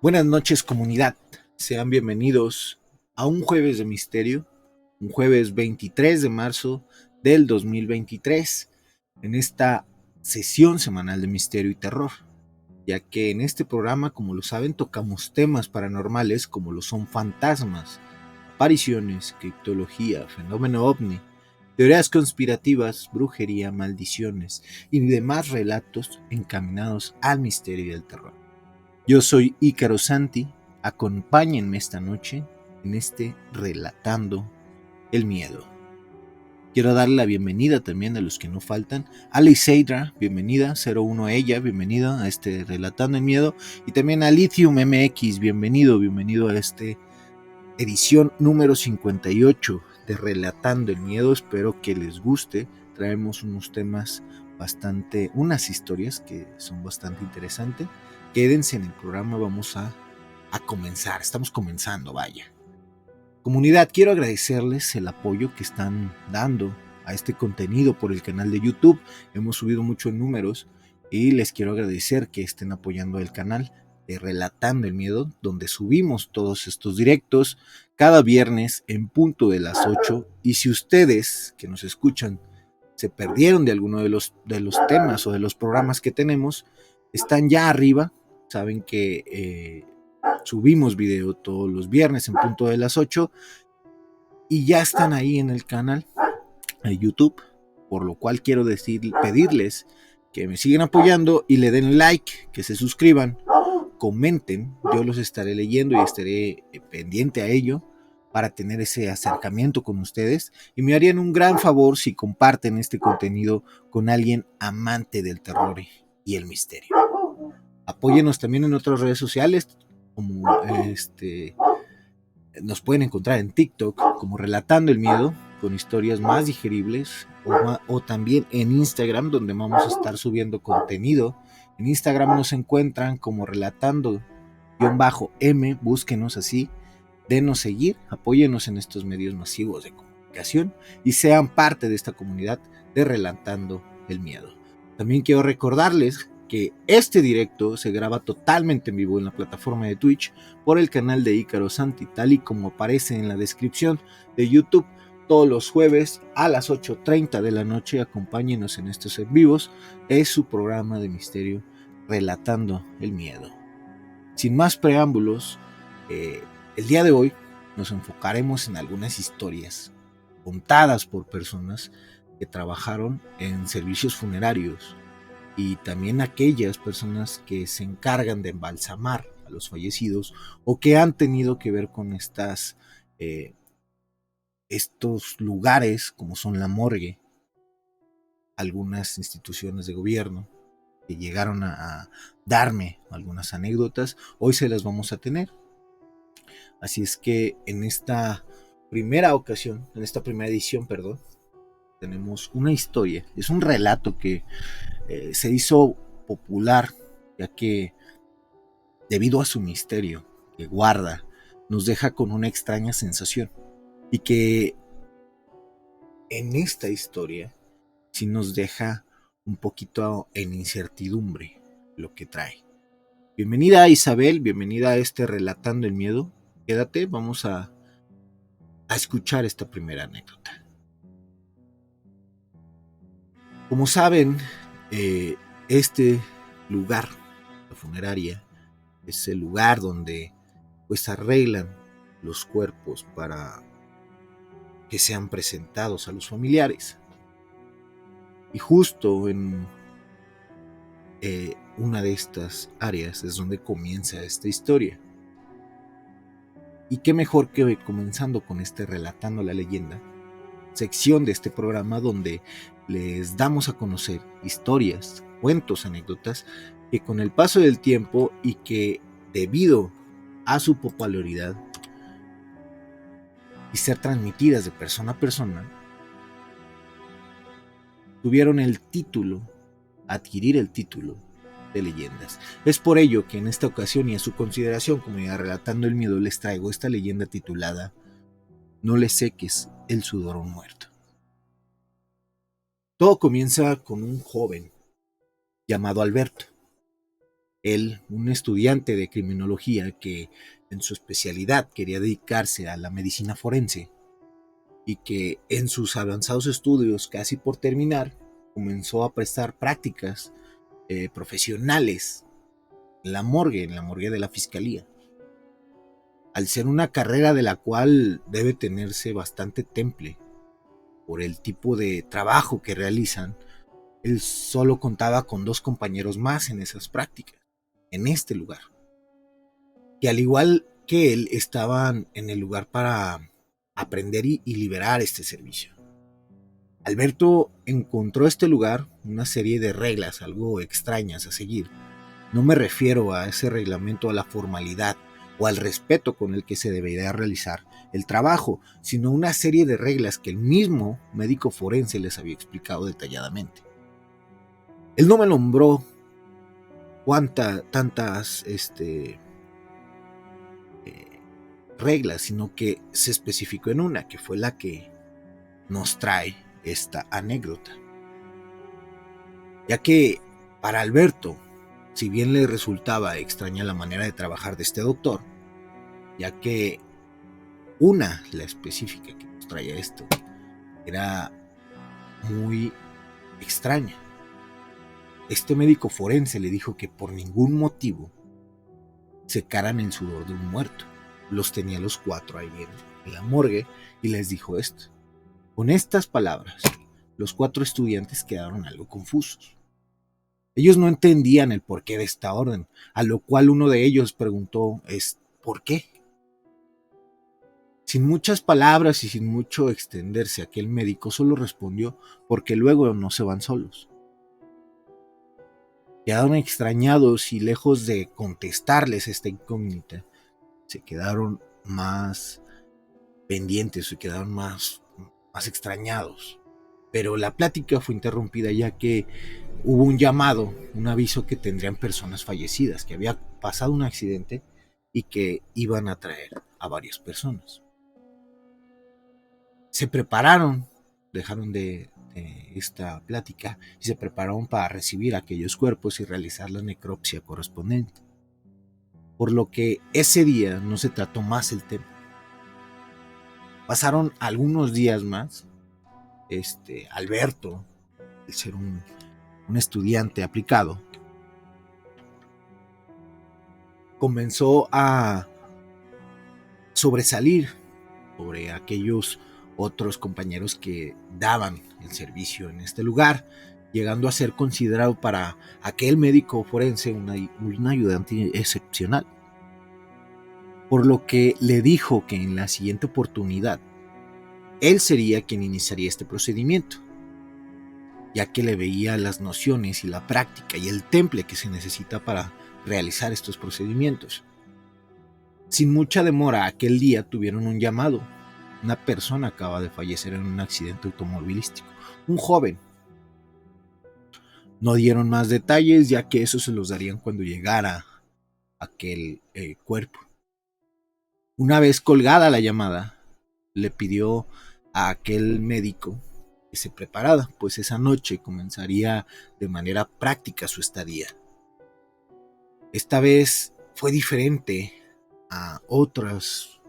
Buenas noches, comunidad. Sean bienvenidos a un jueves de misterio, un jueves 23 de marzo del 2023, en esta sesión semanal de misterio y terror, ya que en este programa, como lo saben, tocamos temas paranormales como lo son fantasmas, apariciones, criptología, fenómeno ovni, teorías conspirativas, brujería, maldiciones y demás relatos encaminados al misterio y al terror. Yo soy Ícaro Santi, acompáñenme esta noche en este Relatando el Miedo. Quiero darle la bienvenida también a los que no faltan. A Liseidra, bienvenida, 01 ella, bienvenida a este Relatando el Miedo. Y también a Lithium MX, bienvenido a este edición número 58 de Relatando el Miedo. Espero que les guste. Traemos unos temas unas historias que son bastante interesantes. Quédense en el programa, vamos a comenzar, estamos comenzando, vaya. Comunidad, quiero agradecerles el apoyo que están dando a este contenido por el canal de YouTube. Hemos subido muchos números y les quiero agradecer que estén apoyando el canal de Relatando el Miedo, donde subimos todos estos directos cada viernes en punto de las 8. Y si ustedes que nos escuchan se perdieron de alguno de los temas o de los programas que tenemos, están ya arriba. Saben que subimos video todos los viernes en punto de las 8 y ya están ahí en el canal de YouTube, por lo cual quiero pedirles que me sigan apoyando y le den like, que se suscriban, comenten, yo los estaré leyendo y estaré pendiente a ello para tener ese acercamiento con ustedes, y me harían un gran favor si comparten este contenido con alguien amante del terror y el misterio. Apóyenos también en otras redes sociales, como nos pueden encontrar en TikTok como Relatando el Miedo, con historias más digeribles, o también en Instagram, donde vamos a estar subiendo contenido. En Instagram nos encuentran como Relatando-M, búsquenos así, denos seguir, apóyenos en estos medios masivos de comunicación y sean parte de esta comunidad de Relatando el Miedo. También quiero recordarles que este directo se graba totalmente en vivo en la plataforma de Twitch por el canal de Ícaro Santi, tal y como aparece en la descripción de YouTube. Todos los jueves a las 8:30 de la noche, acompáñenos en estos en vivos. Es su programa de misterio Relatando el Miedo. Sin más preámbulos, el día de hoy nos enfocaremos en algunas historias contadas por personas que trabajaron en servicios funerarios y también aquellas personas que se encargan de embalsamar a los fallecidos o que han tenido que ver con estos lugares como son la morgue, algunas instituciones de gobierno que llegaron a darme algunas anécdotas. Hoy se las vamos a tener. Así es que en esta primera edición, tenemos una historia. Es un relato que se hizo popular, ya que debido a su misterio que guarda, nos deja con una extraña sensación. Y que en esta historia sí nos deja un poquito en incertidumbre lo que trae. Bienvenida Isabel, bienvenida a este Relatando el Miedo. Quédate, vamos a escuchar esta primera anécdota. Como saben, este lugar, la funeraria, es el lugar donde pues arreglan los cuerpos para que sean presentados a los familiares. Y justo en una de estas áreas es donde comienza esta historia. Y qué mejor que comenzando con este Relatando la Leyenda, sección de este programa donde les damos a conocer historias, cuentos, anécdotas que con el paso del tiempo y que debido a su popularidad y ser transmitidas de persona a persona, tuvieron adquirir el título de leyendas. Es por ello que en esta ocasión y a su consideración, como ya Relatando el Miedo, les traigo esta leyenda titulada No le seques el sudor a un muerto. Todo comienza con un joven llamado Alberto, Él, un estudiante de criminología que en su especialidad quería dedicarse a la medicina forense y que en sus avanzados estudios, casi por terminar, comenzó a prestar prácticas profesionales en la morgue de la fiscalía. Al ser una carrera de la cual debe tenerse bastante temple por el tipo de trabajo que realizan, él solo contaba con 2 compañeros más en esas prácticas, en este lugar, que al igual que él estaban en el lugar para aprender y liberar este servicio. Alberto encontró este lugar una serie de reglas algo extrañas a seguir. No me refiero a ese reglamento, a la formalidad o al respeto con el que se debería realizar el trabajo, sino una serie de reglas que el mismo médico forense les había explicado detalladamente. Él no me nombró tantas reglas, sino que se especificó en una, que fue la que nos trae esta anécdota. Ya que para Alberto, si bien le resultaba extraña la manera de trabajar de este doctor, ya que la específica que nos traía esto, era muy extraña. Este médico forense le dijo que por ningún motivo secaran el sudor de un muerto. Los tenía los 4 ahí en la morgue y les dijo esto. Con estas palabras, los 4 estudiantes quedaron algo confusos. Ellos no entendían el porqué de esta orden, a lo cual uno de ellos preguntó ¿por qué? Sin muchas palabras y sin mucho extenderse, aquel médico solo respondió porque luego no se van solos. Quedaron extrañados y lejos de contestarles esta incógnita, se quedaron más pendientes, se quedaron más extrañados. Pero la plática fue interrumpida ya que hubo un llamado, un aviso que tendrían personas fallecidas, que había pasado un accidente y que iban a traer a varias personas. Se prepararon, dejaron de esta plática y se prepararon para recibir aquellos cuerpos y realizar la necropsia correspondiente. Por lo que ese día no se trató más el tema. Pasaron algunos días más. Alberto, el ser un estudiante aplicado, comenzó a sobresalir sobre aquellos otros compañeros que daban el servicio en este lugar, llegando a ser considerado para aquel médico forense un ayudante excepcional. Por lo que le dijo que en la siguiente oportunidad él sería quien iniciaría este procedimiento, ya que le veía las nociones y la práctica y el temple que se necesita para realizar estos procedimientos. Sin mucha demora, aquel día tuvieron un llamado. Una persona acaba de fallecer en un accidente automovilístico, un joven. No dieron más detalles, ya que eso se los darían cuando llegara aquel cuerpo. Una vez colgada la llamada, le pidió a aquel médico que se preparara, pues esa noche comenzaría de manera práctica su estadía. Esta vez fue diferente a otras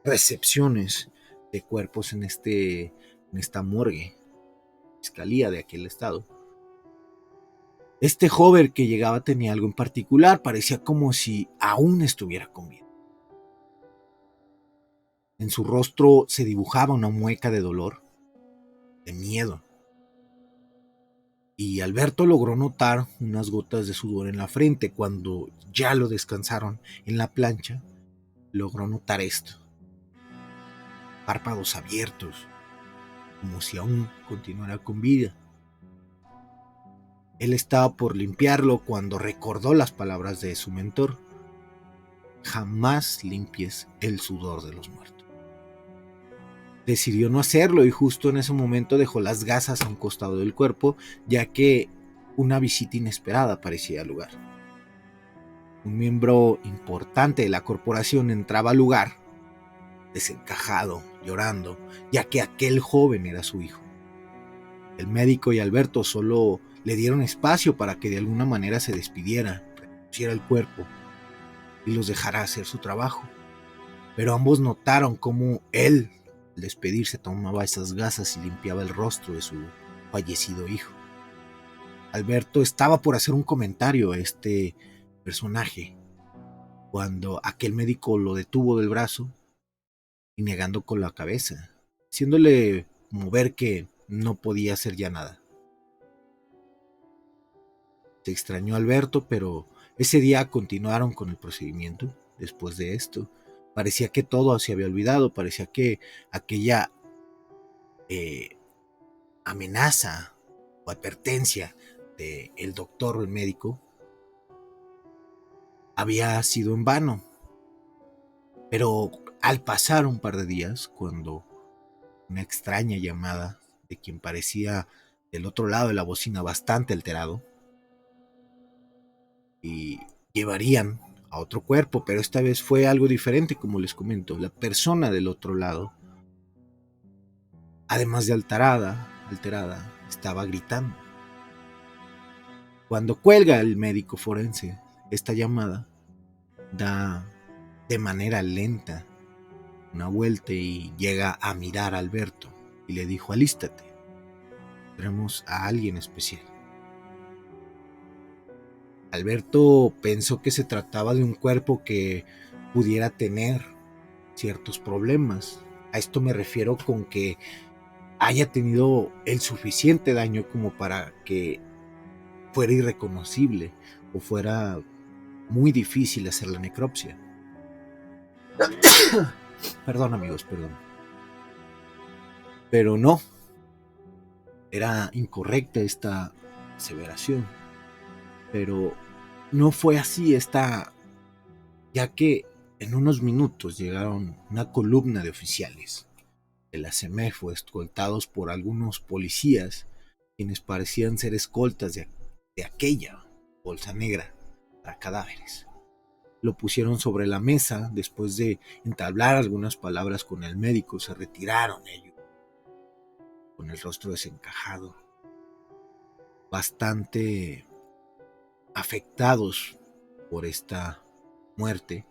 recepciones de cuerpos en esta morgue, fiscalía de aquel estado. Este joven que llegaba tenía algo en particular, parecía como si aún estuviera con vida. En su rostro se dibujaba una mueca de dolor, de miedo. Y Alberto logró notar unas gotas de sudor en la frente. Cuando ya lo descansaron en la plancha, logró notar esto. Párpados abiertos, como si aún continuara con vida. Él estaba por limpiarlo cuando recordó las palabras de su mentor. Jamás limpies el sudor de los muertos. Decidió no hacerlo y justo en ese momento dejó las gasas a un costado del cuerpo, ya que una visita inesperada parecía al lugar. Un miembro importante de la corporación entraba al lugar, desencajado, llorando, ya que aquel joven era su hijo. El médico y Alberto solo le dieron espacio para que de alguna manera se despidiera, reconociera el cuerpo y los dejara hacer su trabajo. Pero ambos notaron cómo él, al despedirse, tomaba esas gasas y limpiaba el rostro de su fallecido hijo. Alberto estaba por hacer un comentario a este personaje cuando aquel médico lo detuvo del brazo y negando con la cabeza, haciéndole mover que no podía hacer ya nada. Se extrañó Alberto, pero ese día continuaron con el procedimiento. Después de esto, parecía que todo se había olvidado, parecía que aquella amenaza o advertencia del doctor o el médico había sido en vano. Pero al pasar un par de días, cuando una extraña llamada de quien parecía del otro lado de la bocina bastante alterado, y llevarían a otro cuerpo, pero esta vez fue algo diferente, como les comento. La persona del otro lado, además de alterada, estaba gritando. Cuando cuelga el médico forense esta llamada, da de manera lenta una vuelta y llega a mirar a Alberto y le dijo: alístate, tenemos a alguien especial. Alberto pensó que se trataba de un cuerpo que pudiera tener ciertos problemas. A esto me refiero con que haya tenido el suficiente daño como para que fuera irreconocible o fuera muy difícil hacer la necropsia. Perdón, amigos, perdón. Pero no, era incorrecta esta aseveración. Pero no fue así ya que en unos minutos llegaron una columna de oficiales de la CEMEFO escoltados por algunos policías quienes parecían ser escoltas de aquella bolsa negra para cadáveres. Lo pusieron sobre la mesa. Después de entablar algunas palabras con el médico, se retiraron ellos con el rostro desencajado, bastante afectados por esta muerte.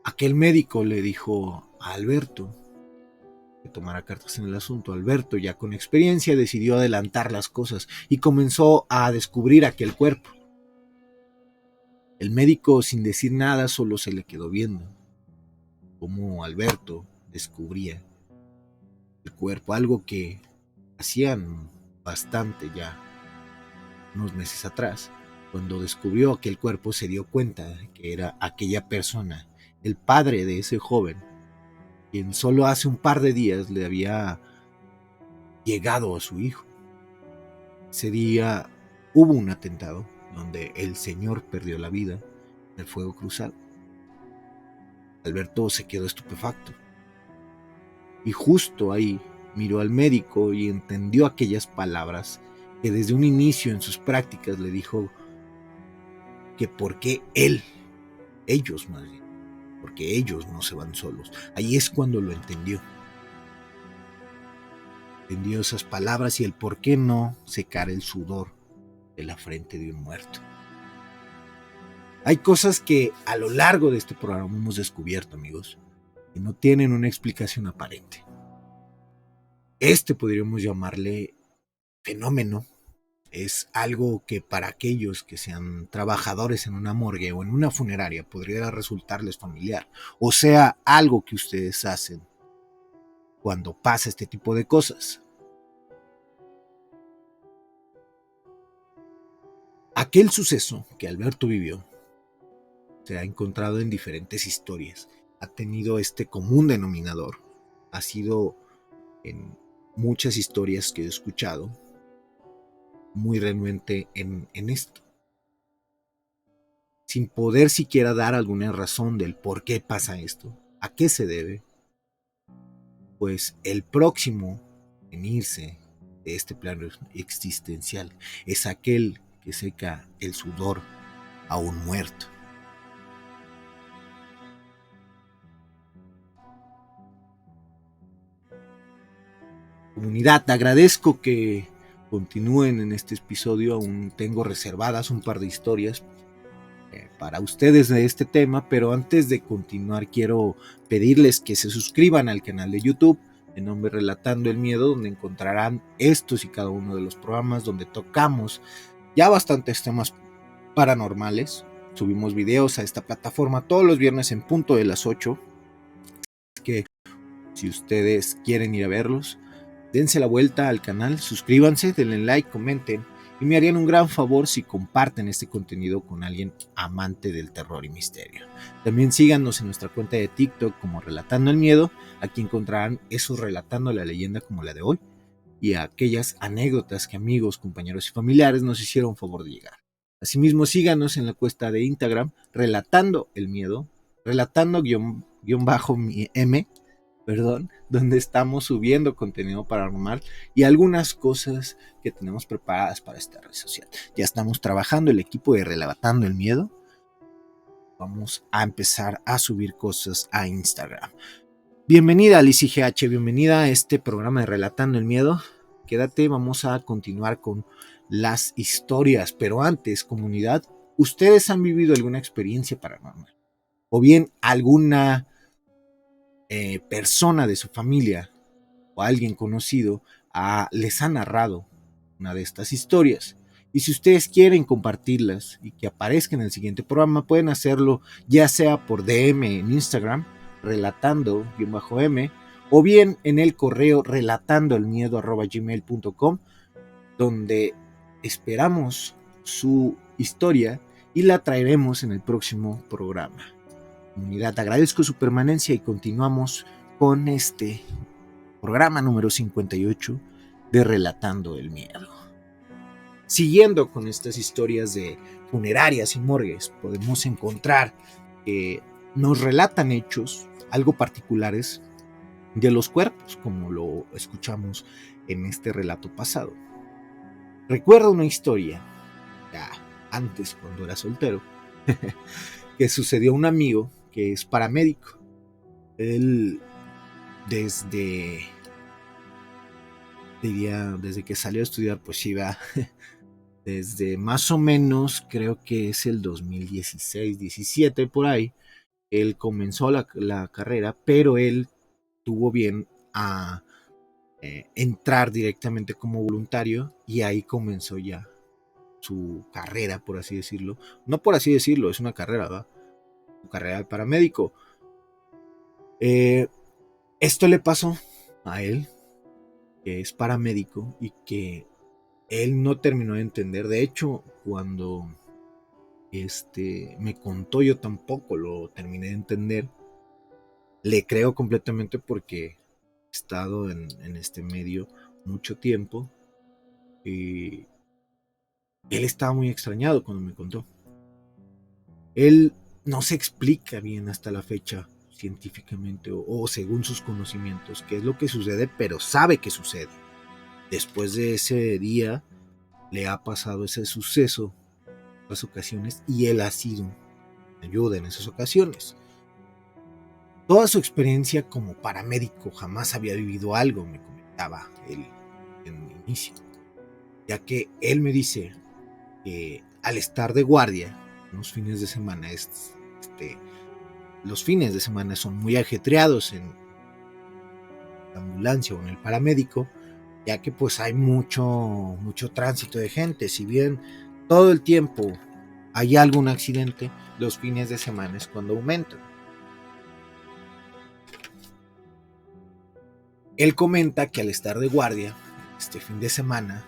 Aquel médico le dijo a Alberto que tomara cartas en el asunto. Alberto, ya con experiencia, decidió adelantar las cosas y comenzó a descubrir aquel cuerpo. El médico, sin decir nada, solo se le quedó viendo cómo Alberto descubría el cuerpo, algo que hacían bastante ya unos meses atrás. Cuando descubrió aquel cuerpo, se dio cuenta de que era aquella persona, el padre de ese joven, quien solo hace un par de días le había llegado a su hijo. Ese día hubo un atentado donde el señor perdió la vida en el fuego cruzado. Alberto se quedó estupefacto y justo ahí miró al médico y entendió aquellas palabras que desde un inicio en sus prácticas le dijo que por qué ellos más bien, porque ellos no se van solos. Ahí es cuando lo entendió. Entendió esas palabras y el por qué no secar el sudor de la frente de un muerto. Hay cosas que a lo largo de este programa hemos descubierto, amigos, que no tienen una explicación aparente. Podríamos llamarle fenómeno. Es algo que para aquellos que sean trabajadores en una morgue o en una funeraria podría resultarles familiar, o sea, algo que ustedes hacen cuando pasa este tipo de cosas. Aquel suceso que Alberto vivió se ha encontrado en diferentes historias, ha tenido este común denominador, ha sido en muchas historias que he escuchado muy renuente en esto, sin poder siquiera dar alguna razón del por qué pasa esto, a qué se debe. Pues el próximo en irse de este plano existencial es aquel que seca el sudor a un muerto. Comunidad, agradezco que continúen en este episodio. Aún tengo reservadas un par de historias para ustedes de este tema, pero antes de continuar quiero pedirles que se suscriban al canal de YouTube de nombre Relatando el Miedo, donde encontrarán estos y cada uno de los programas donde tocamos ya bastantes temas paranormales. Subimos videos a esta plataforma todos los viernes en punto de las 8, que si ustedes quieren ir a verlos, dense la vuelta al canal, suscríbanse, denle like, comenten y me harían un gran favor si comparten este contenido con alguien amante del terror y misterio. También síganos en nuestra cuenta de TikTok como Relatando el Miedo. Aquí encontrarán esos relatando la leyenda como la de hoy y aquellas anécdotas que amigos, compañeros y familiares nos hicieron favor de llegar. Asimismo, síganos en la cuenta de Instagram Relatando el Miedo, relatando-m, donde estamos subiendo contenido paranormal y algunas cosas que tenemos preparadas para esta red social. Ya estamos trabajando el equipo de Relatando el Miedo. Vamos a empezar a subir cosas a Instagram. Bienvenida Lizy GH, bienvenida a este programa de Relatando el Miedo. Quédate, vamos a continuar con las historias, pero antes, comunidad, ¿ustedes han vivido alguna experiencia paranormal? O bien alguna persona de su familia o alguien conocido les ha narrado una de estas historias. Y si ustedes quieren compartirlas y que aparezca en el siguiente programa, pueden hacerlo ya sea por DM en Instagram, relatando-m, o bien en el correo relatandoelmiedo@gmail.com, donde esperamos su historia y la traeremos en el próximo programa. Comunidad, agradezco su permanencia y continuamos con este programa número 58 de Relatando el Miedo. Siguiendo con estas historias de funerarias y morgues, podemos encontrar que nos relatan hechos algo particulares de los cuerpos, como lo escuchamos en este relato pasado. Recuerdo una historia, ya antes cuando era soltero, que sucedió a un amigo que es paramédico. Él desde que salió a estudiar, pues iba desde más o menos, creo que es el 2016, 17 por ahí, él comenzó la carrera, pero él tuvo bien a entrar directamente como voluntario y ahí comenzó ya su carrera, por así decirlo. No por así decirlo, es una carrera, ¿verdad? Su carrera de paramédico. Esto le pasó a él, que es paramédico y que él no terminó de entender. De hecho, cuando me contó, yo tampoco lo terminé de entender. Le creo completamente porque he estado en este medio mucho tiempo y él estaba muy extrañado cuando me contó. Él no se explica bien hasta la fecha científicamente o según sus conocimientos qué es lo que sucede, pero sabe que sucede. Después de ese día le ha pasado ese suceso en otras ocasiones y él ha sido ayuda en esas ocasiones. Toda su experiencia como paramédico jamás había vivido algo, me comentaba él en un inicio, ya que él me dice que al estar de guardia los fines de semana, los fines de semana son muy ajetreados en la ambulancia o en el paramédico, ya que pues hay mucho tránsito de gente. Si bien todo el tiempo hay algún accidente, los fines de semana es cuando aumentan. Él comenta que al estar de guardia este fin de semana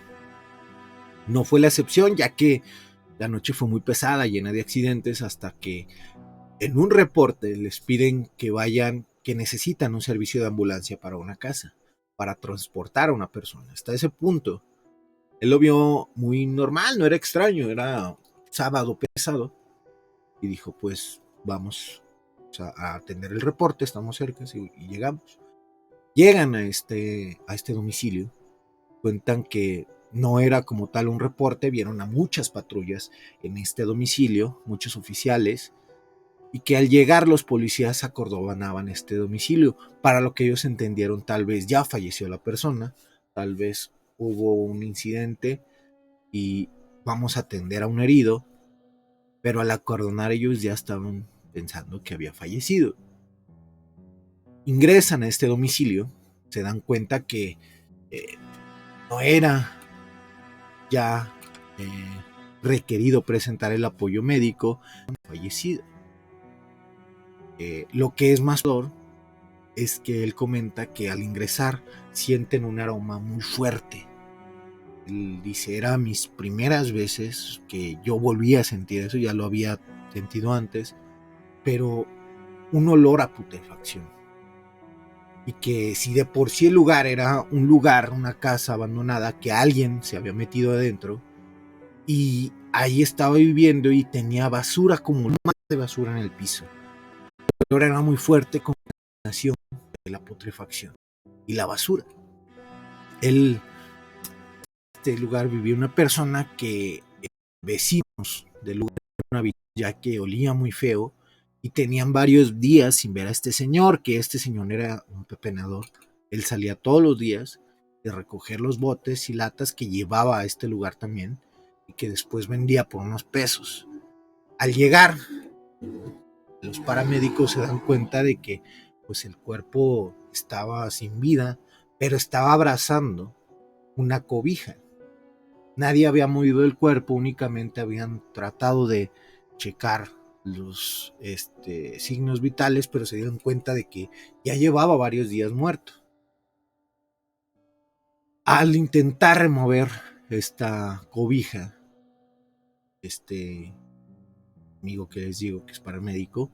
no fue la excepción, ya que la noche fue muy pesada, llena de accidentes, hasta que en un reporte les piden que necesitan un servicio de ambulancia para una casa, para transportar a una persona. Hasta ese punto, él lo vio muy normal, no era extraño, era sábado pesado, y dijo, pues vamos a atender el reporte, estamos cerca y llegamos. Llegan a este domicilio, cuentan que no era como tal un reporte, vieron a muchas patrullas en este domicilio, muchos oficiales, y que al llegar los policías acordobanaban este domicilio, para lo que ellos entendieron tal vez ya falleció la persona, tal vez hubo un incidente y vamos a atender a un herido, pero al acordonar ellos ya estaban pensando que había fallecido. Ingresan a este domicilio, se dan cuenta que no era ya requerido presentar el apoyo médico fallecido. Lo que es más peor es que él comenta que al ingresar sienten un aroma muy fuerte. Él dice, era mis primeras veces que yo volví a sentir eso, ya lo había sentido antes, pero un olor a putrefacción. Y que si de por sí el lugar era un lugar, una casa abandonada, que alguien se había metido adentro y ahí estaba viviendo y tenía basura, como más de basura en el piso. El olor era muy fuerte con la combinación de la putrefacción y la basura. En este lugar vivía una persona que vecinos del lugar, una ya que olía muy feo y tenían varios días sin ver a este señor, que este señor era un pepenador. Él salía todos los días de recoger los botes y latas que llevaba a este lugar también y que después vendía por unos pesos. Al llegar, los paramédicos se dan cuenta de que pues el cuerpo estaba sin vida, pero estaba abrazando una cobija. Nadie había movido el cuerpo, únicamente habían tratado de checar los signos vitales, pero se dieron cuenta de que ya llevaba varios días muerto. Al intentar remover esta cobija, este amigo que les digo que es paramédico,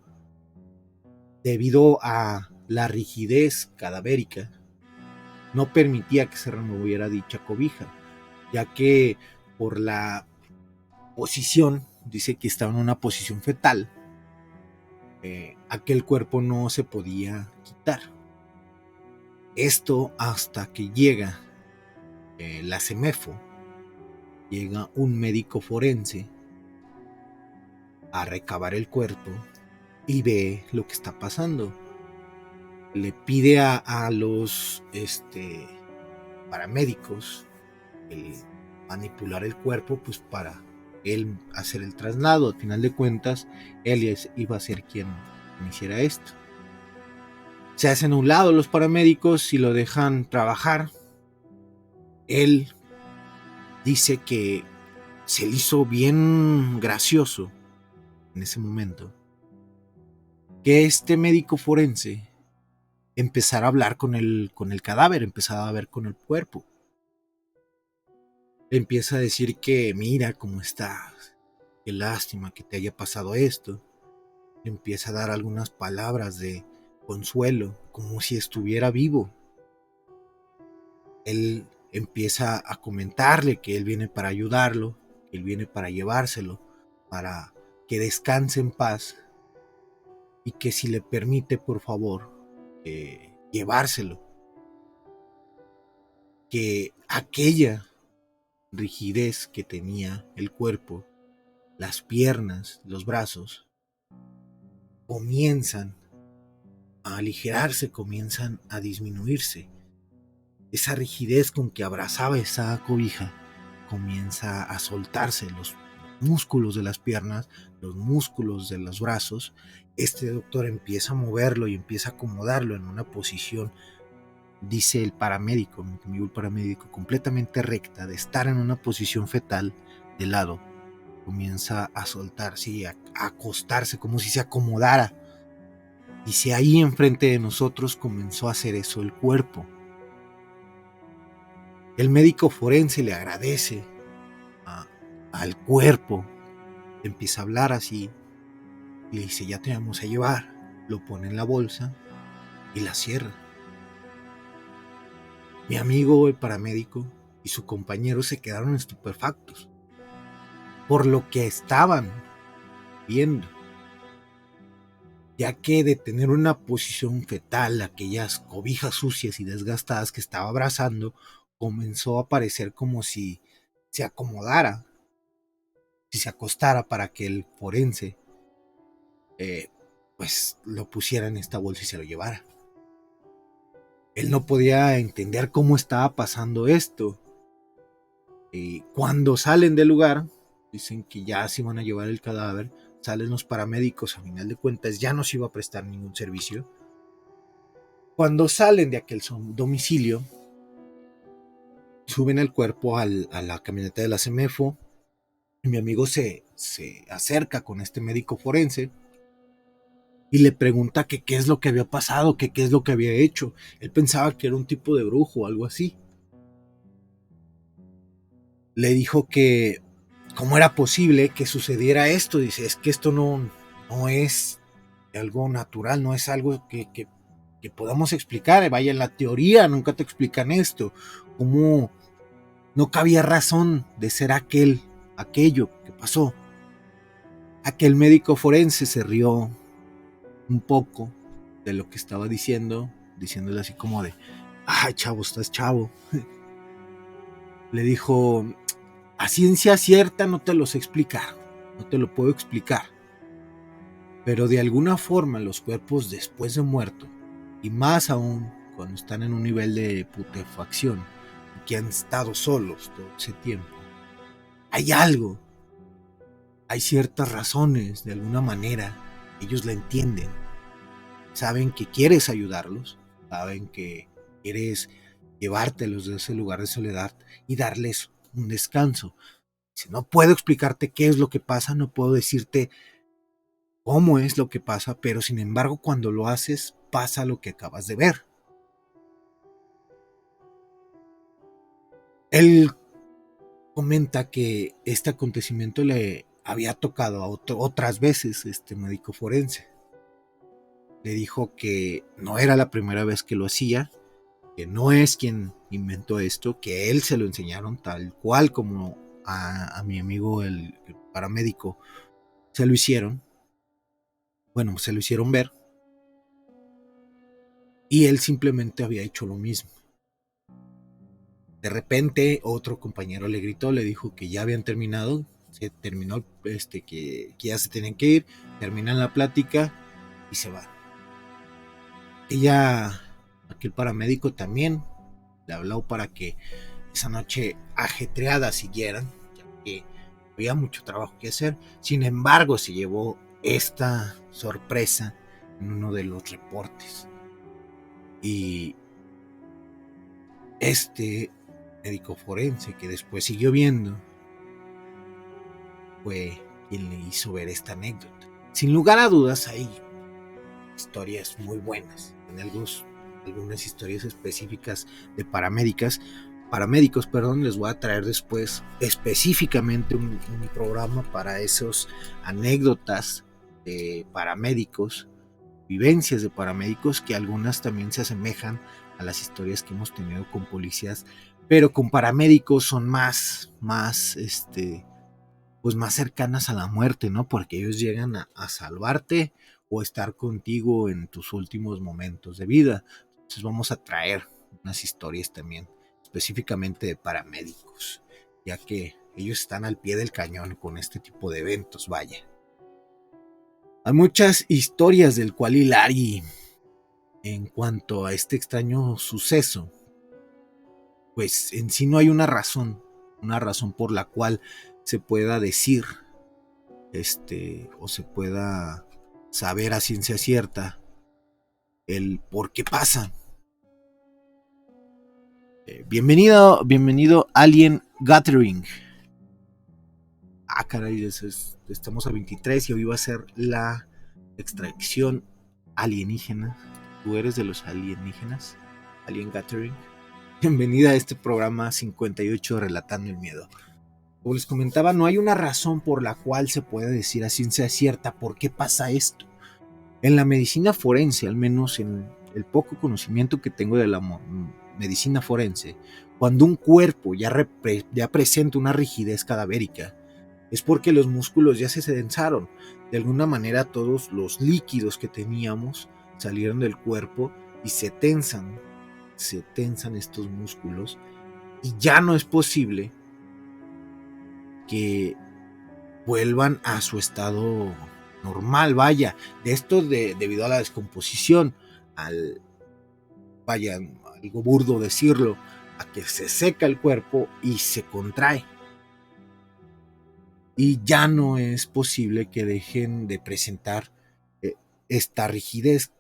debido a la rigidez cadavérica, no permitía que se removiera dicha cobija, ya que por la posición, dice que estaba en una posición fetal, aquel cuerpo no se podía quitar. Esto hasta que llega la CEMEFO, llega un médico forense a recabar el cuerpo y ve lo que está pasando. Le pide a los paramédicos el manipular el cuerpo pues para él hacer el traslado. Al final de cuentas, él iba a ser quien hiciera esto. Se hacen a un lado los paramédicos y lo dejan trabajar. Él dice que se le hizo bien gracioso en ese momento que este médico forense empezara a hablar con el cadáver, empezaba a ver con el cuerpo. Le empieza a decir que mira cómo estás, qué lástima que te haya pasado esto. Le empieza a dar algunas palabras de consuelo, como si estuviera vivo. Él empieza a comentarle que él viene para ayudarlo, que él viene para llevárselo, para que descanse en paz y que si le permite, por favor, llevárselo. Que aquella rigidez que tenía el cuerpo, las piernas, los brazos, comienzan a aligerarse, comienzan a disminuirse. Esa rigidez con que abrazaba esa cobija comienza a soltarse, los músculos de las piernas, los músculos de los brazos. Este doctor empieza a moverlo y empieza a acomodarlo en una posición, dice el paramédico, completamente recta, de estar en una posición fetal de lado. Comienza a soltarse, a acostarse, como si se acomodara. Dice, ahí enfrente de nosotros comenzó a hacer eso el cuerpo. El médico forense le agradece al cuerpo, empieza a hablar así, y le dice, ya te vamos a llevar. Lo pone en la bolsa y la cierra. Mi amigo, el paramédico, y su compañero se quedaron estupefactos por lo que estaban viendo, ya que de tener una posición fetal, aquellas cobijas sucias y desgastadas que estaba abrazando, comenzó a parecer como si se acomodara, si se acostara para que el forense pues lo pusiera en esta bolsa y se lo llevara. Él no podía entender cómo estaba pasando esto. Cuando salen del lugar, dicen que ya se iban a llevar el cadáver, salen los paramédicos, a final de cuentas ya no se iba a prestar ningún servicio. Cuando salen de aquel domicilio, suben el cuerpo a la camioneta de la CEMEFO, y mi amigo se acerca con este médico forense y le pregunta que qué es lo que había pasado, que qué es lo que había hecho. Él pensaba que era un tipo de brujo o algo así. Le dijo que cómo era posible que sucediera esto. Dice, es que esto no es algo natural, no es algo que podamos explicar. Vaya, en la teoría nunca te explican esto. Cómo no cabía razón de ser aquello que pasó. Aquel médico forense se rió un poco de lo que estaba diciéndole así como de, ay, chavo, estás chavo. Le dijo, a ciencia cierta no te lo sé explicar, no te lo puedo explicar, pero de alguna forma los cuerpos después de muerto, y más aún cuando están en un nivel de putrefacción y que han estado solos todo ese tiempo, hay algo, hay ciertas razones, de alguna manera, ellos la entienden, saben que quieres ayudarlos, saben que quieres llevártelos de ese lugar de soledad y darles un descanso. Si no puedo explicarte qué es lo que pasa, no puedo decirte cómo es lo que pasa, pero sin embargo cuando lo haces pasa lo que acabas de ver. Él comenta que este acontecimiento le había tocado a otras veces este médico forense. Le dijo que no era la primera vez que lo hacía, que no es quien inventó esto, que él se lo enseñaron tal cual como a mi amigo el paramédico se lo hicieron. Bueno, se lo hicieron ver. Y él simplemente había hecho lo mismo. De repente otro compañero le gritó, le dijo que ya habían terminado, se terminó, que ya se tenían que ir, terminan la plática y se van. Aquel paramédico también le habló para que esa noche ajetreada siguieran, ya que había mucho trabajo que hacer. Sin embargo, se llevó esta sorpresa en uno de los reportes. Y este médico forense que después siguió viendo fue quien le hizo ver esta anécdota. Sin lugar a dudas hay historias muy buenas, en algunas historias específicas de paramédicos, les voy a traer después específicamente un programa para esas anécdotas de paramédicos, vivencias de paramédicos, que algunas también se asemejan a las historias que hemos tenido con policías, pero con paramédicos son más pues más cercanas a la muerte, ¿no? Porque ellos llegan a salvarte o estar contigo en tus últimos momentos de vida. Entonces vamos a traer unas historias también, específicamente de paramédicos, ya que ellos están al pie del cañón con este tipo de eventos, vaya. Hay muchas historias del cual hilar y en cuanto a este extraño suceso, pues en sí no hay una razón por la cual se pueda decir o se pueda saber a ciencia cierta el por qué pasa. Bienvenido Alien Gathering. Caray, estamos a 23 y hoy va a ser la extracción alienígena. ¿Tú eres de los alienígenas? Alien Gathering. Bienvenida a este programa 58 Relatando el Miedo. Como les comentaba, no hay una razón por la cual se pueda decir a ciencia cierta por qué pasa esto. En la medicina forense, al menos en el poco conocimiento que tengo de la medicina forense, cuando un cuerpo ya presenta una rigidez cadavérica, es porque los músculos ya se densaron. De alguna manera todos los líquidos que teníamos salieron del cuerpo y se tensan estos músculos y ya no es posible que vuelvan a su estado normal, vaya, de esto debido a la descomposición, algo burdo decirlo, a que se seca el cuerpo y se contrae. Y ya no es posible que dejen de presentar esta rigidez,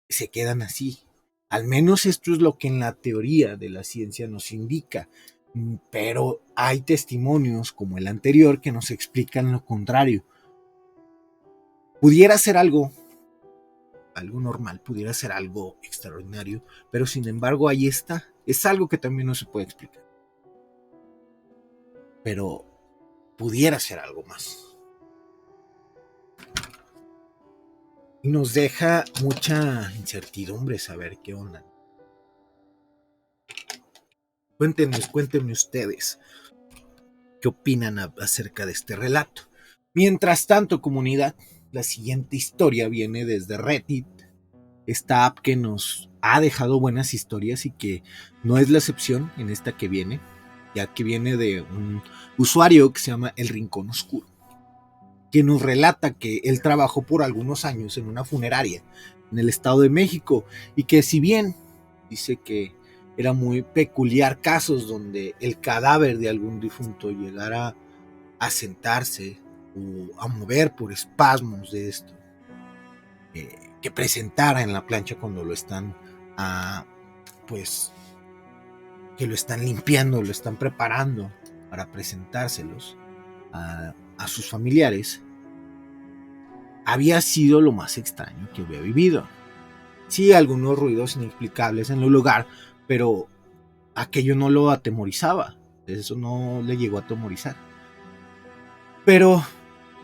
se quedan así. Al menos esto es lo que en la teoría de la ciencia nos indica, pero hay testimonios como el anterior que nos explican lo contrario. Pudiera ser algo normal, pudiera ser algo extraordinario, pero sin embargo ahí está, es algo que también no se puede explicar. Pero pudiera ser algo más. Y nos deja mucha incertidumbre saber qué onda. Cuéntenme ustedes qué opinan acerca de este relato. Mientras tanto, comunidad, la siguiente historia viene desde Reddit, esta app que nos ha dejado buenas historias y que no es la excepción en esta que viene, ya que viene de un usuario que se llama El Rincón Oscuro, que nos relata que él trabajó por algunos años en una funeraria en el Estado de México y que si bien dice que era muy peculiar casos donde el cadáver de algún difunto llegara a sentarse o a mover por espasmos de esto, que presentara en la plancha cuando lo están, pues, que lo están limpiando, lo están preparando para presentárselos a sus familiares, había sido lo más extraño que había vivido. Sí, algunos ruidos inexplicables en el lugar, pero aquello no lo atemorizaba, eso no le llegó a atemorizar. Pero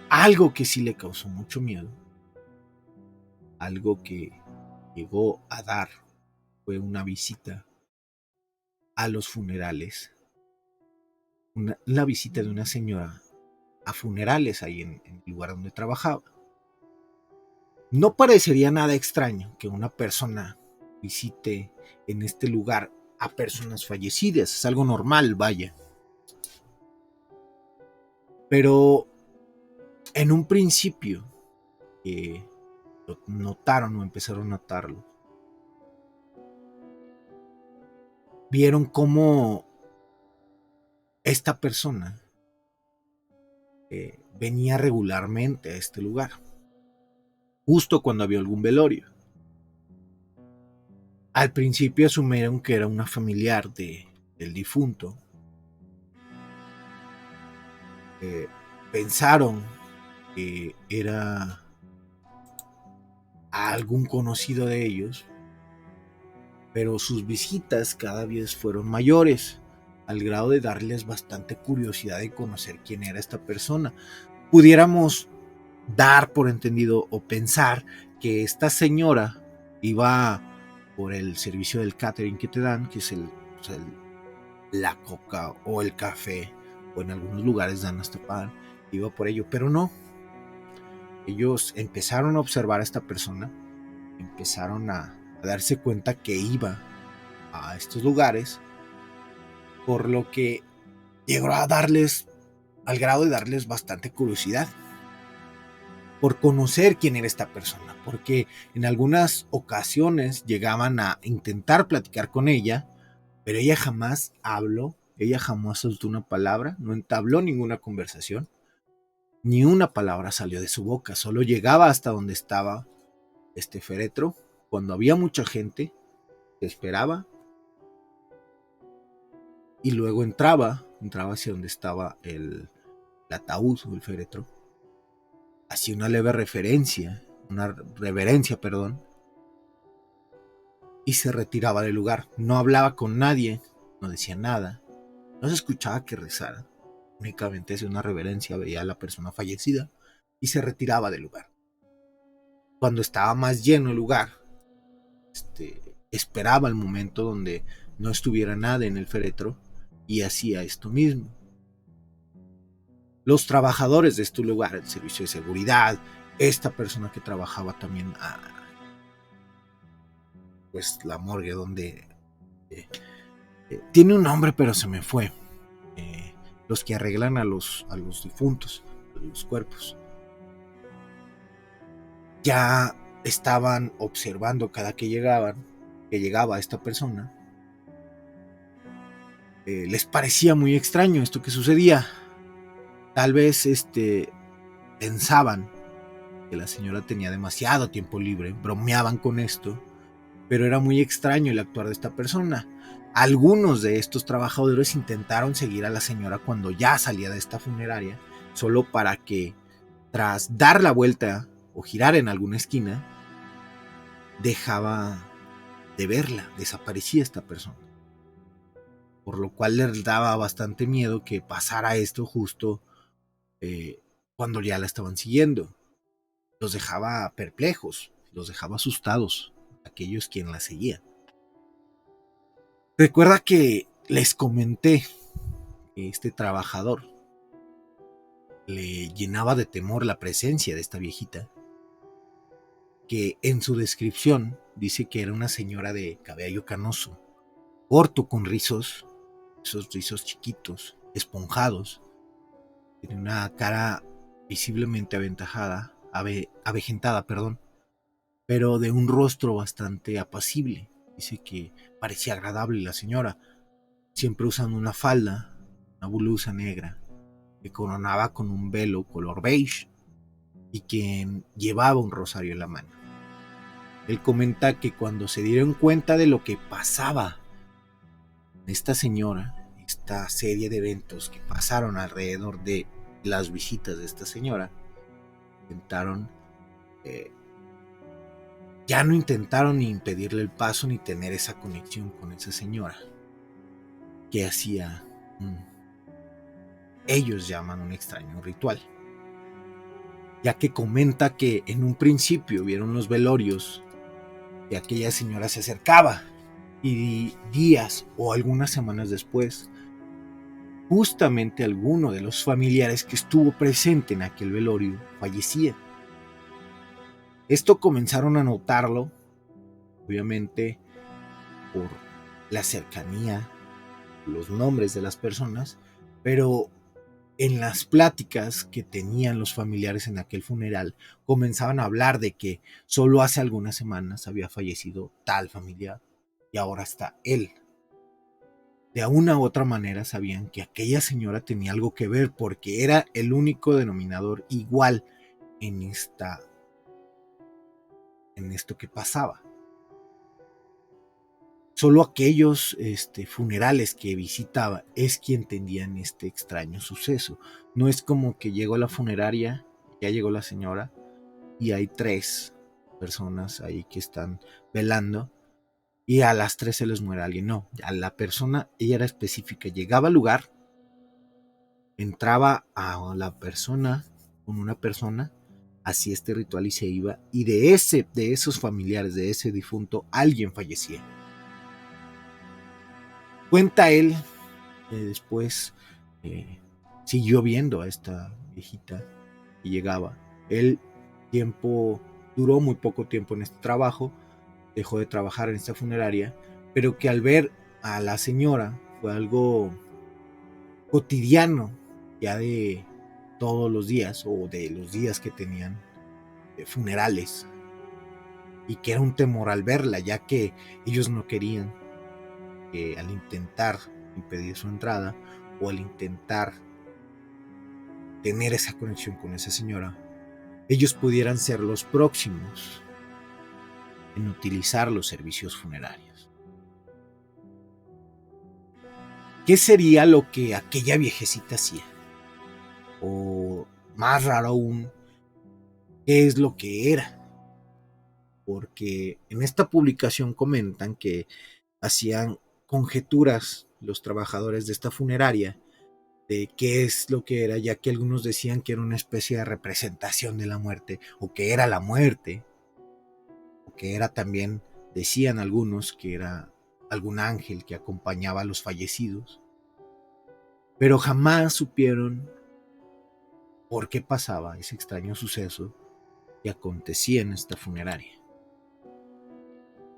algo que sí le causó mucho miedo, algo que llegó a dar, fue una visita a los funerales, la visita de una señora a funerales ahí en el lugar donde trabajaba. No parecería nada extraño que una persona visite en este lugar a personas fallecidas, es algo normal, vaya. Pero en un principio lo notaron o empezaron a notarlo, vieron cómo esta persona venía regularmente a este lugar, justo cuando había algún velorio. Al principio asumieron que era una familiar del difunto. Pensaron que era algún conocido de ellos, pero sus visitas cada vez fueron mayores, al grado de darles bastante curiosidad de conocer quién era esta persona. Pudiéramos dar por entendido o pensar que esta señora iba por el servicio del catering que te dan, que es la coca o el café, o en algunos lugares dan hasta pan, iba por ello, pero no. Ellos empezaron a observar a esta persona, empezaron a darse cuenta que iba a estos lugares, por lo que llegó a darles, al grado de darles bastante curiosidad por conocer quién era esta persona, porque en algunas ocasiones llegaban a intentar platicar con ella, pero ella jamás habló, ella jamás soltó una palabra, no entabló ninguna conversación, ni una palabra salió de su boca, solo llegaba hasta donde estaba este féretro, cuando había mucha gente, se esperaba, y luego entraba hacia donde estaba el ataúd o el féretro, hacía una leve reverencia, y se retiraba del lugar. No hablaba con nadie, no decía nada, no se escuchaba que rezara, únicamente hacía una reverencia, veía a la persona fallecida y se retiraba del lugar. Cuando estaba más lleno el lugar, esperaba el momento donde no estuviera nada en el féretro y hacía esto mismo. Los trabajadores de este lugar, el servicio de seguridad, esta persona que trabajaba también pues la morgue donde tiene un nombre pero se me fue, los que arreglan a los difuntos, a los cuerpos, ya estaban observando cada que llegaba esta persona, les parecía muy extraño esto que sucedía. Tal vez pensaban que la señora tenía demasiado tiempo libre, bromeaban con esto, pero era muy extraño el actuar de esta persona. Algunos de estos trabajadores intentaron seguir a la señora cuando ya salía de esta funeraria, solo para que, tras dar la vuelta o girar en alguna esquina, dejaba de verla, desaparecía esta persona. Por lo cual les daba bastante miedo que pasara esto justo cuando ya la estaban siguiendo. Los dejaba perplejos, los dejaba asustados, aquellos quien la seguían. Recuerda que les comenté que este trabajador le llenaba de temor la presencia de esta viejita, que en su descripción dice que era una señora de cabello canoso, corto con rizos, esos rizos chiquitos, esponjados, tiene una cara visiblemente avejentada, pero de un rostro bastante apacible. Dice que parecía agradable la señora, siempre usando una falda, una blusa negra, que coronaba con un velo color beige y quien llevaba un rosario en la mano. Él comenta que cuando se dieron cuenta de lo que pasaba esta señora, esta serie de eventos que pasaron alrededor de las visitas de esta señora, intentaron ya no intentaron ni impedirle el paso ni tener esa conexión con esa señora que hacía ellos llaman un extraño ritual, ya que comenta que en un principio vieron los velorios que aquella señora se acercaba y días o algunas semanas después, justamente alguno de los familiares que estuvo presente en aquel velorio fallecía. Esto comenzaron a notarlo, obviamente, por la cercanía, los nombres de las personas, pero en las pláticas que tenían los familiares en aquel funeral, comenzaban a hablar de que solo hace algunas semanas había fallecido tal familiar y ahora está él. De una u otra manera sabían que aquella señora tenía algo que ver porque era el único denominador igual en esto que pasaba. Solo aquellos funerales que visitaba es quien entendían este extraño suceso. No es como que llegó a la funeraria, ya llegó la señora y hay 3 personas ahí que están velando y a las 3 se les muere alguien. No, a la persona, ella era específica, llegaba al lugar, entraba a la persona con una persona, hacía este ritual y se iba, y de esos familiares, de ese difunto, alguien fallecía. Cuenta él que después siguió viendo a esta viejita y llegaba. Él duró muy poco tiempo en este trabajo, dejó de trabajar en esta funeraria, pero que al ver a la señora fue algo cotidiano, ya de todos los días o de los días que tenían funerales, y que era un temor al verla, ya que ellos no querían que al intentar impedir su entrada o al intentar tener esa conexión con esa señora, ellos pudieran ser los próximos en utilizar los servicios funerarios. ¿Qué sería lo que aquella viejecita hacía? O más raro aún, ¿qué es lo que era? Porque en esta publicación comentan que hacían conjeturas los trabajadores de esta funeraria de qué es lo que era, ya que algunos decían que era una especie de representación de la muerte, o que era la muerte, o que era también, decían algunos, que era algún ángel que acompañaba a los fallecidos, pero jamás supieron por qué pasaba ese extraño suceso que acontecía en esta funeraria.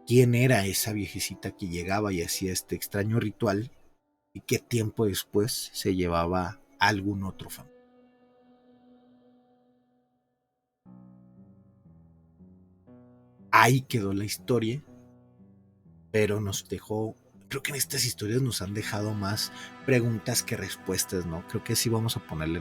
¿Quién era esa viejecita que llegaba y hacía este extraño ritual? ¿Y qué tiempo después se llevaba a algún otro familiar? Ahí quedó la historia, pero nos dejó creo que en estas historias nos han dejado más preguntas que respuestas, ¿no? Creo que sí vamos a ponerle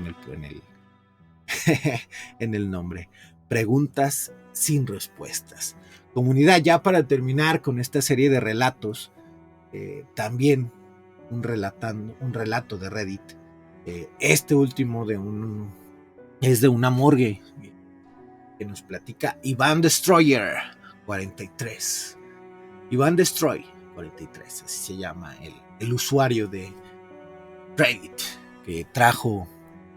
en el nombre. Preguntas sin respuestas. Comunidad, ya para terminar con esta serie de relatos, también un relato de Reddit. Este último es de una morgue que nos platica Iván Destroyer 43. Iván Destroy 43, así se llama el usuario de Reddit que trajo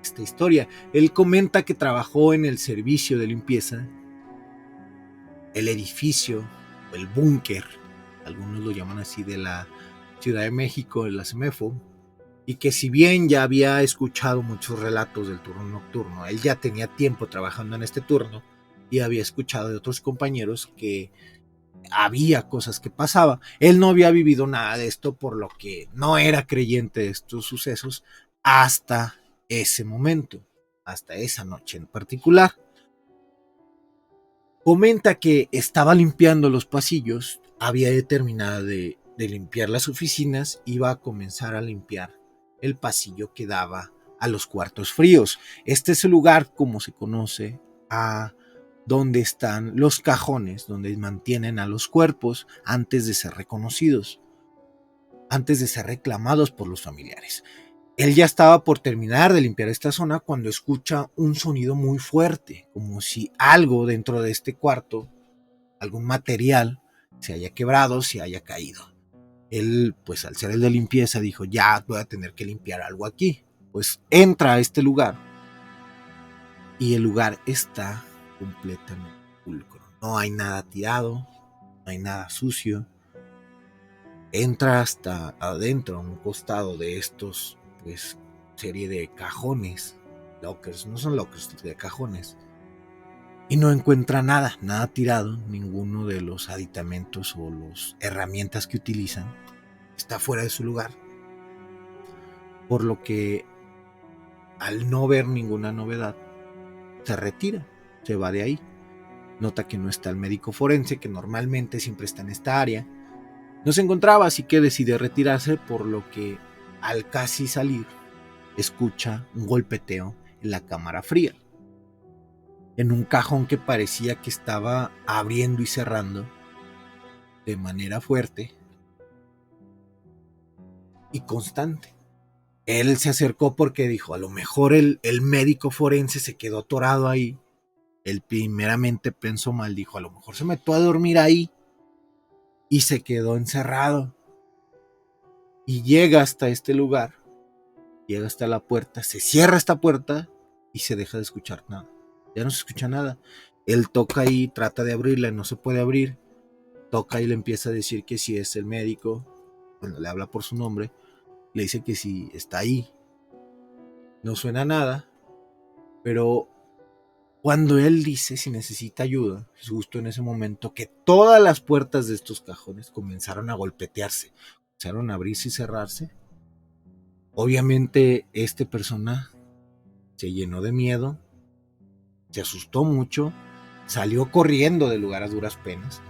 esta historia. Él comenta que trabajó en el servicio de limpieza, el edificio o el búnker, algunos lo llaman así, de la Ciudad de México, de la CEMEFO, y que si bien ya había escuchado muchos relatos del turno nocturno, él ya tenía tiempo trabajando en este turno y había escuchado de otros compañeros que había cosas que pasaban. Él no había vivido nada de esto, por lo que no era creyente de estos sucesos hasta ese momento, hasta esa noche en particular. Comenta que estaba limpiando los pasillos, había terminado de limpiar las oficinas, iba a comenzar a limpiar el pasillo que daba a los cuartos fríos. Este es el lugar, como se conoce, a donde están los cajones, donde mantienen a los cuerpos antes de ser reconocidos, antes de ser reclamados por los familiares. Él ya estaba por terminar de limpiar esta zona cuando escucha un sonido muy fuerte, como si algo dentro de este cuarto, algún material, se haya quebrado, se haya caído. Él, pues al ser el de limpieza, dijo, ya voy a tener que limpiar algo aquí. Pues entra a este lugar y el lugar está completamente pulcro. No hay nada tirado, no hay nada sucio. Entra hasta adentro, a un costado de estos, pues, serie de cajones, lockers, no son lockers, de cajones, y no encuentra nada tirado, ninguno de los aditamentos o las herramientas que utilizan está fuera de su lugar, por lo que al no ver ninguna novedad, se retira, se va de ahí. Nota que no está el médico forense, que normalmente siempre está en esta área. No se encontraba, así que decide retirarse, por lo que al casi salir, escucha un golpeteo en la cámara fría, en un cajón que parecía que estaba abriendo y cerrando de manera fuerte y constante. Él se acercó porque dijo, a lo mejor el médico forense se quedó atorado ahí. Él primeramente pensó mal, dijo, a lo mejor se metió a dormir ahí y se quedó encerrado. Y llega hasta este lugar, llega hasta la puerta, se cierra esta puerta y se deja de escuchar nada. Ya no se escucha nada. Él toca ahí, trata de abrirla, no se puede abrir. Toca y le empieza a decir que si es el médico, bueno, le habla por su nombre, le dice que si está ahí. No suena nada, pero cuando él dice si necesita ayuda, es justo en ese momento que todas las puertas de estos cajones comenzaron a golpetearse, comenzaron a abrirse y cerrarse. Obviamente esta persona se llenó de miedo, se asustó mucho, salió corriendo del lugar a duras penas,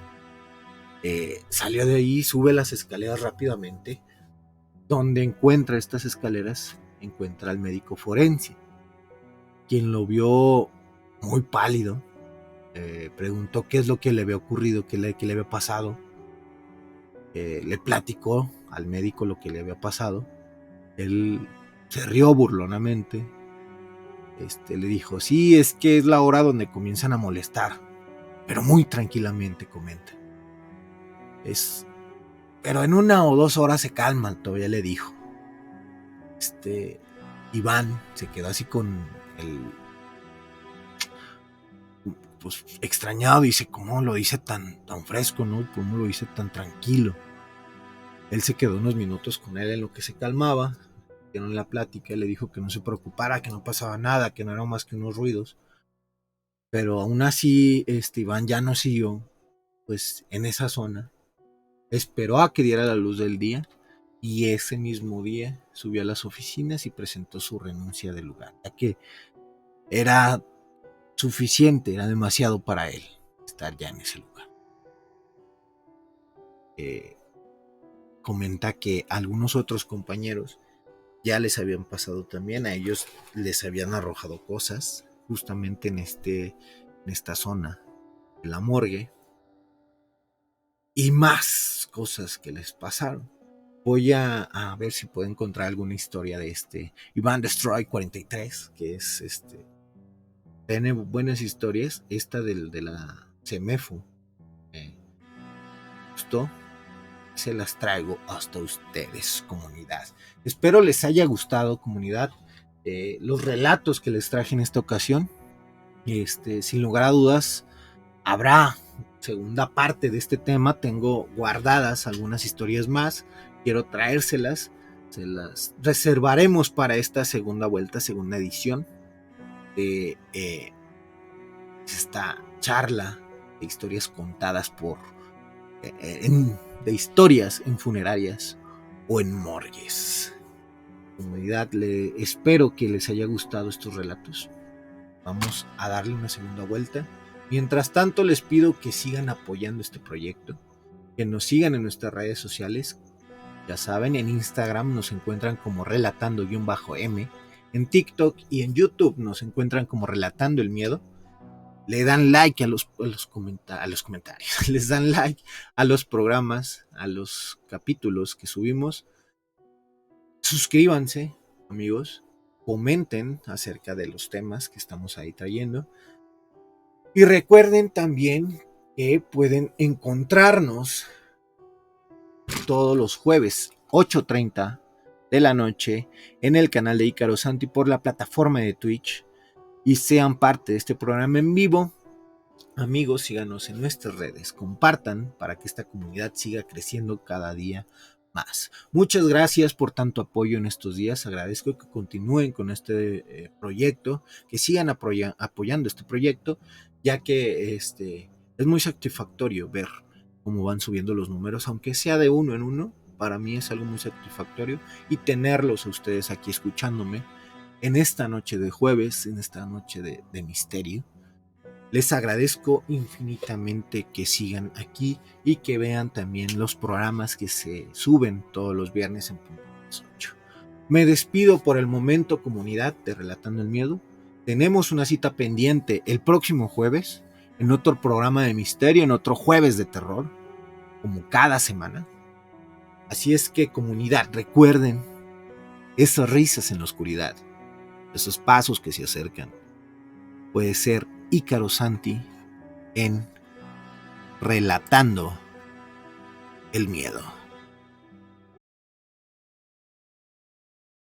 salió de ahí, sube las escaleras rápidamente. Donde encuentra estas escaleras, encuentra al médico forense, quien lo vio muy pálido. Preguntó qué es lo que le había ocurrido, qué le había pasado. Le platicó al médico lo que le había pasado. Él se rió burlonamente. Le dijo, sí, es que es la hora donde comienzan a molestar, pero muy tranquilamente, comenta. Pero en 1 o 2 horas se calman, todavía le dijo. Iván se quedó así con pues extrañado, dice, ¿cómo lo dice tan fresco, no? ¿Cómo lo dice tan tranquilo? Él se quedó unos minutos con él en lo que se calmaba, dieron la plática, le dijo que no se preocupara, que no pasaba nada, que no eran más que unos ruidos, pero aún así, Iván ya no siguió, pues, en esa zona, esperó a que diera la luz del día, y ese mismo día subió a las oficinas y presentó su renuncia del lugar, ya que era suficiente, era demasiado para él estar ya en ese lugar. comenta que algunos otros compañeros ya les habían pasado también, a ellos les habían arrojado cosas justamente en esta zona de la morgue y más cosas que les pasaron. Voy a ver si puedo encontrar alguna historia de Iván Destroy 43, que es tiene buenas historias. Esta de la CEMEFO me gustó, se las traigo hasta ustedes, comunidad. Espero les haya gustado, comunidad, los relatos que les traje en esta ocasión. Sin lugar a dudas, habrá segunda parte de este tema. Tengo guardadas algunas historias más. Quiero traérselas. Se las reservaremos para esta segunda vuelta, segunda edición de esta charla de historias contadas de historias en funerarias o en morgues. Comunidad, espero que les haya gustado estos relatos. Vamos a darle una segunda vuelta. Mientras tanto, les pido que sigan apoyando este proyecto, que nos sigan en nuestras redes sociales. Ya saben, en Instagram nos encuentran como relatando-m, en TikTok y en YouTube nos encuentran como Relatando el Miedo. Le dan like a los comentarios, les dan like a los programas, a los capítulos que subimos. Suscríbanse, amigos, comenten acerca de los temas que estamos ahí trayendo. Y recuerden también que pueden encontrarnos todos los jueves 8:30 de la noche en el canal de Ícaro Santi por la plataforma de Twitch y sean parte de este programa en vivo. Amigos, síganos en nuestras redes, compartan para que esta comunidad siga creciendo cada día más. Muchas gracias por tanto apoyo en estos días. Agradezco que continúen con este proyecto, que sigan apoyando este proyecto, ya que es muy satisfactorio ver cómo van subiendo los números, aunque sea de uno en uno. Para mí es algo muy satisfactorio y tenerlos a ustedes aquí escuchándome en esta noche de jueves, en esta noche de misterio. Les agradezco infinitamente que sigan aquí y que vean también los programas que se suben todos los viernes en punto de las 8. Me despido por el momento, comunidad de Relatando el Miedo. Tenemos una cita pendiente el próximo jueves en otro programa de misterio, en otro jueves de terror, como cada semana. Así es que, comunidad, recuerden esas risas en la oscuridad, esos pasos que se acercan. Puede ser Ícaro Santi en Relatando el Miedo.